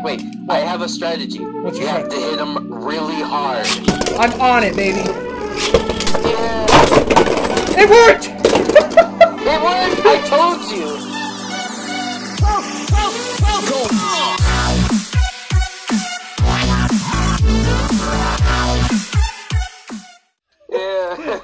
Wait. I have a strategy. What's you your have to hit him really hard. I'm on it, baby. Yeah. It worked! It worked! I told you! Yeah.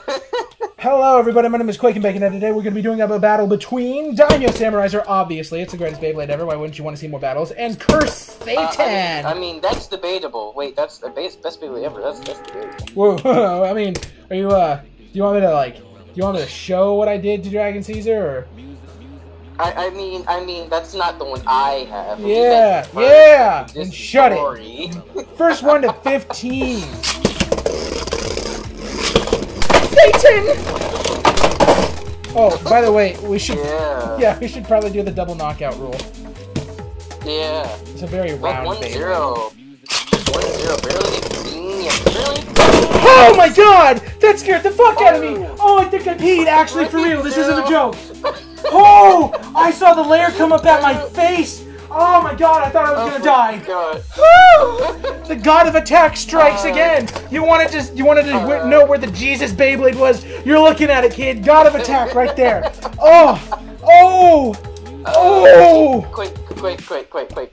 Hello everybody, my name is Quakin, and today we're going to be doing a battle between Daimyo Samuraizor, obviously, it's the greatest Beyblade ever, why wouldn't you want to see more battles, and Curse Satomb! I mean, that's debatable. Wait, that's the best Beyblade ever, that's debatable. Whoa, I mean, are you, do you want me to show what I did to Dragon Caesar, or? I mean, that's not the one I have. Yeah, and shut it! First one to 15! Satan! Oh, by the way, we should we should probably do the double knockout rule. Yeah. It's a very round 1-0. 1-0, barely. Oh my god! That scared the fuck out of me! Oh, I think I peed, actually, for real, this isn't a joke! Oh! I saw the layer come up at my face! Oh my god, I thought I was gonna die! The god of attack strikes again! You wanted to know where the Jesus Beyblade was? You're looking at it, kid! God of attack right there! Oh! Oh! Oh! Quick.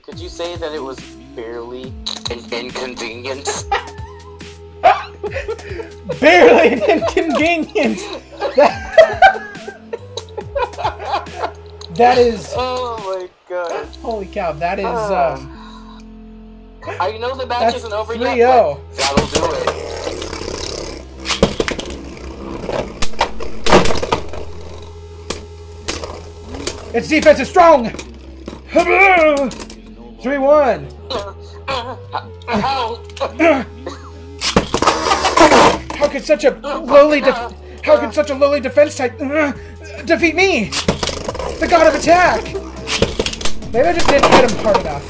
Could you say that it was barely an inconvenience? Barely an inconvenience! That is... Oh my god. Holy cow, that is, I know the match isn't over yet, 3-0. but that'll do it. Its defense is strong! 3-1. How could such a lowly defense type defeat me? The god of attack! Maybe I just didn't hit him hard enough.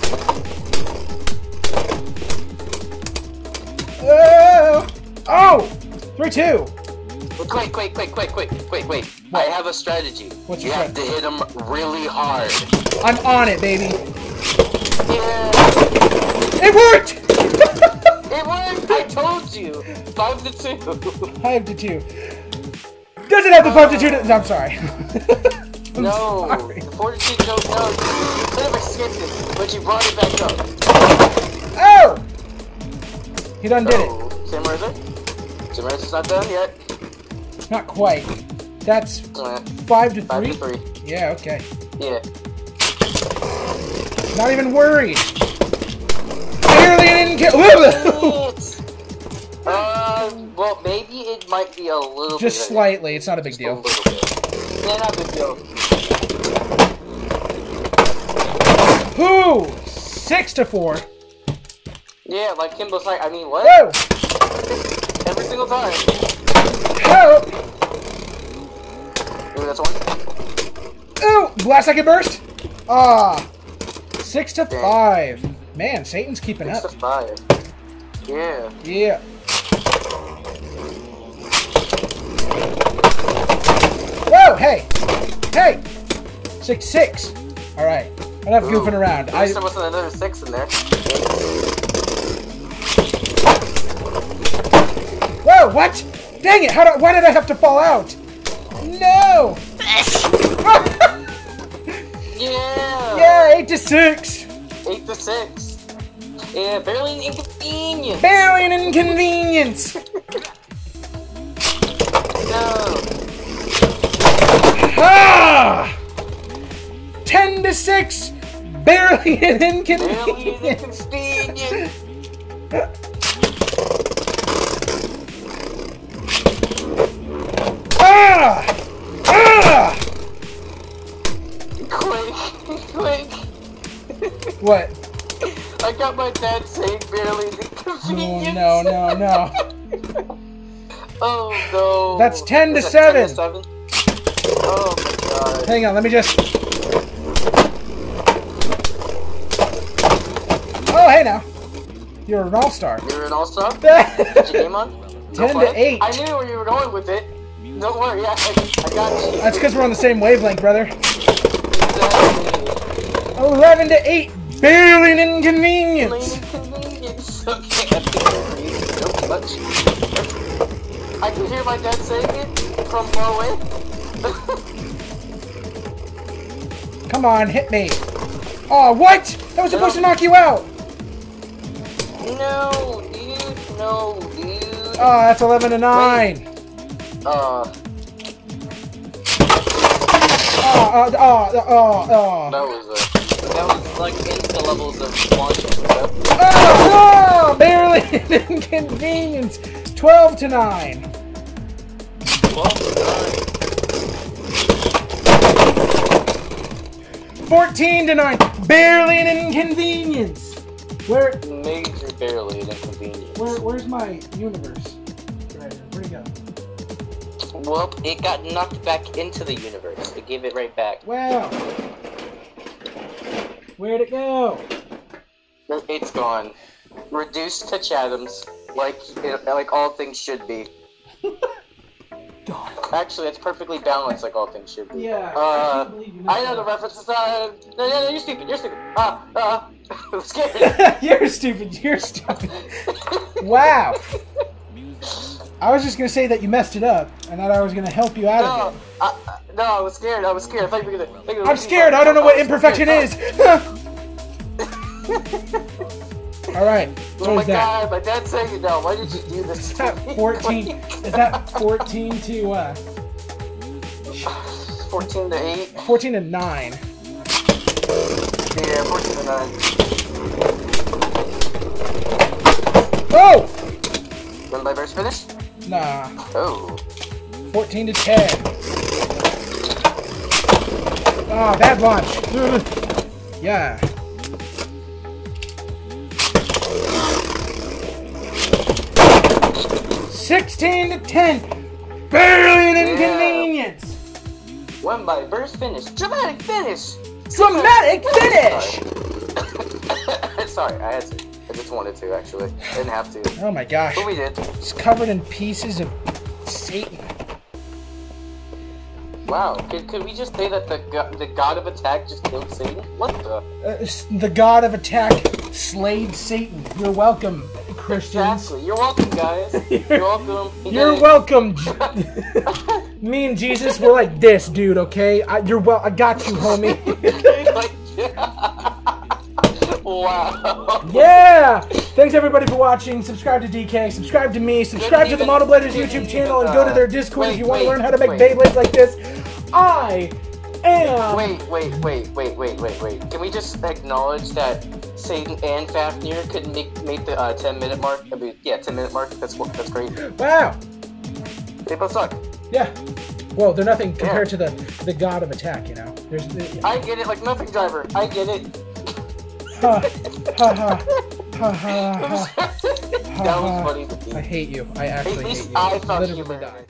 Oh! 3-2. Wait. I have a strategy. What's you your have to hit him really hard. I'm on it, baby. Yeah. It worked! It worked! I told you! 5-2. 5-2. Does it have the 5-2? I'm sorry. No, the 42 no, you could have escaped it, but you brought it back up. Oh! He done did it. Samuraizor? Samuraizor's not done yet. Not quite. That's 5-3? 5-3. Yeah, okay. Yeah. Not even worried. Barely an well, maybe it might be a little bit. Just slightly, it's not a big deal. Yeah, not a big deal. Who? 6-4. Yeah, like Kimbo's like, I mean, what? Whoa! Every single time. Oh! Ooh, that's one. Oh! Last second burst? Ah! 6-5. Man, Satan's keeping up. 6-5. Yeah. Yeah. Whoa! Hey! Hey! 6-6. Alright. Enough goofing around. At least there wasn't another 6 in there. Whoa! What? Dang it! Why did I have to fall out? No! Yeah! Yeah! 8-6. 8-6. Yeah, barely an inconvenience. Barely an inconvenience. No. Ah! 10-6. Barely an inconvenience. Ah! Ah! Quick. What? I got my dad saying barely an inconvenience. No. Oh no. That's 10-7. 10-7? Oh my god. Hang on, let me just... Oh, hey now. You're an all-star. You're an all-star? Did you game on? 10-8. I knew where you were going with it. Don't worry, I got you. That's because we're on the same wavelength, brother. Exactly. 11 to 8. Barely an inconvenience. Plain inconvenience. Okay, I think I'm reading so much. I can hear my dad saying it from far away. Come on, hit me. Oh, what? That was supposed to knock you out. No, dude. No, dude. Oh, that's 11 to 9. That was like insta levels of launching. Oh, barely an inconvenience. 12 to 9. 12 to 9. 14 to 9. Barely an inconvenience. Where? Major barely an inconvenience. Where's my universe? Right, where'd it go? Well, it got knocked back into the universe. It gave it right back. Wow. Where'd it go? It's gone. Reduced to Chatham's, like all things should be. God. Actually, it's perfectly balanced, like all things should be. Yeah. I know the references. No, you're stupid. You're stupid. I'm scared. You're stupid. You're stupid. Wow. I was just gonna say that you messed it up, and that I was gonna help you out of it. No, I was scared. I was scared. I thought you were gonna. I'm scared. I don't know what imperfection is. All right. Oh my God! My dad's saying it now. Why did you do this? Is that 14? Is that 14 to 14 to 8. 14 to 9. Yeah, 14 to 9. Oh! When my verse finished? Nah. Oh. 14 to 10. Oh, bad launch. Yeah. $16 to 10. Barely an inconvenience. When my verse finished. Dramatic finish. Dramatic finish. Sorry, I had to. I just wanted to, actually. I didn't have to. Oh my gosh. But we did. It's covered in pieces of Satan. Wow. Could we just say that the god of attack just killed Satan? What the? The god of attack slayed Satan. You're welcome, Christians. Exactly. You're welcome, guys. You're welcome. You're welcome. Me and Jesus, we're like this, dude. Okay, I got you, homie. Wow. Yeah. Thanks everybody for watching. Subscribe to DK. Subscribe to me. Subscribe to the Model-Bladers YouTube channel and go to their Discord if you want to learn how to make Beyblades like this. I am. Wait. Can we just acknowledge that Satan and Fafnir could make the 10-minute mark? I mean, yeah, 10-minute mark. That's great. Wow. They both suck. Yeah. Well, they're nothing compared to the god of attack. You know. I get it. Like nothing, driver. I get it. That was funny to me. I hate you. I actually hate you. I thought literally you were died.